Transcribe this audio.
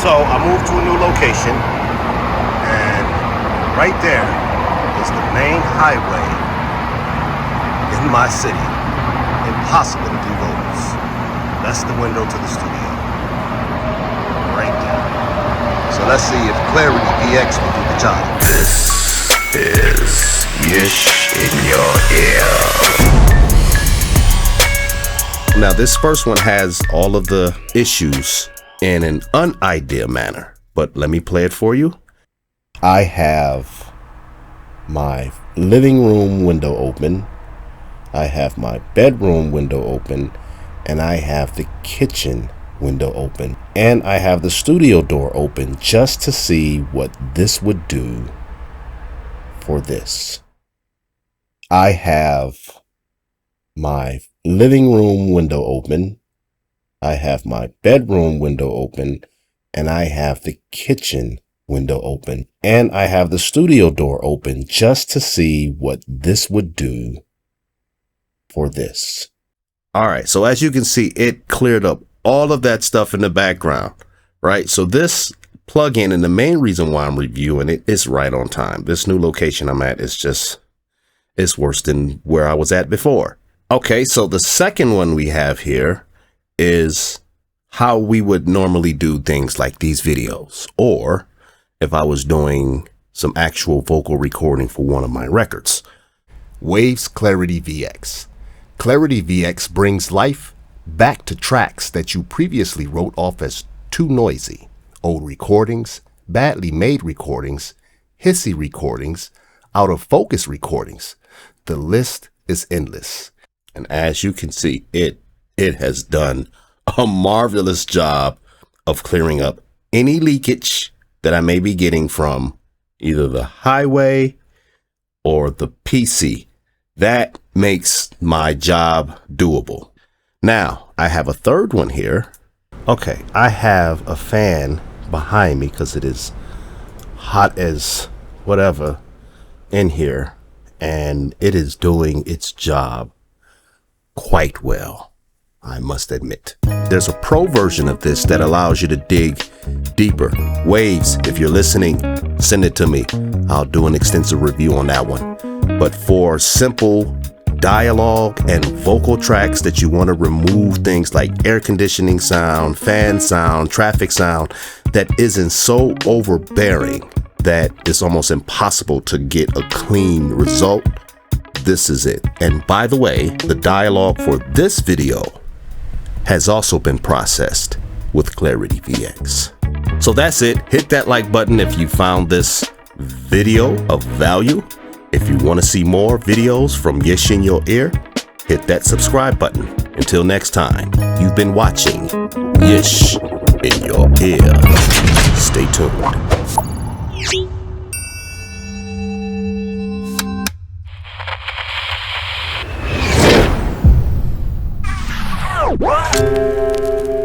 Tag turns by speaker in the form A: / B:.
A: So I moved to a new location, and right there is the main highway in my city. Impossible to do those. That's the window to the studio. Right there. So let's see if Clarity VX will do the job.
B: This is Yish in your ear.
A: Now this first one has all of the issues in an unideal manner, but let me play it for you. I have my living room window open, I have my bedroom window open, and I have the kitchen window open, and I have the studio door open just to see what this would do for this. I have my living room window open, I have my bedroom window open, and I have the kitchen window open, and I have the studio door open just to see what this would do for this. All right, so as you can see, it cleared up all of that stuff in the background, right? So this plugin, and the main reason why I'm reviewing it, is right on time. This new location I'm at is just, it's worse than where I was at before. Okay, so the second one we have here is how we would normally do things like these videos, or if I was doing some actual vocal recording for one of my records. Waves Clarity VX. Clarity VX brings life back to tracks that you previously wrote off as too noisy. Old recordings, badly made recordings, hissy recordings, out of focus recordings. The list is endless. And as you can see, it has done a marvelous job of clearing up any leakage that I may be getting from either the highway or the PC. That makes my job doable. Now, I have a third one here. Okay, I have a fan behind me because it is hot as whatever in here, and it is doing its job quite well, I must admit. There's a pro version of this that allows you to dig deeper. Waves, if you're listening, send it to me. I'll do an extensive review on that one. But for simple dialogue and vocal tracks that you want to remove things like air conditioning sound, fan sound, traffic sound that isn't so overbearing that it's almost impossible to get a clean result, this is it. And by the way, the dialogue for this video has also been processed with Clarity VX. So that's it. Hit that like button if you found this video of value. If you want to see more videos from Yish in your ear, hit that subscribe button. Until next time, you've been watching Yish in your ear. Stay tuned. What?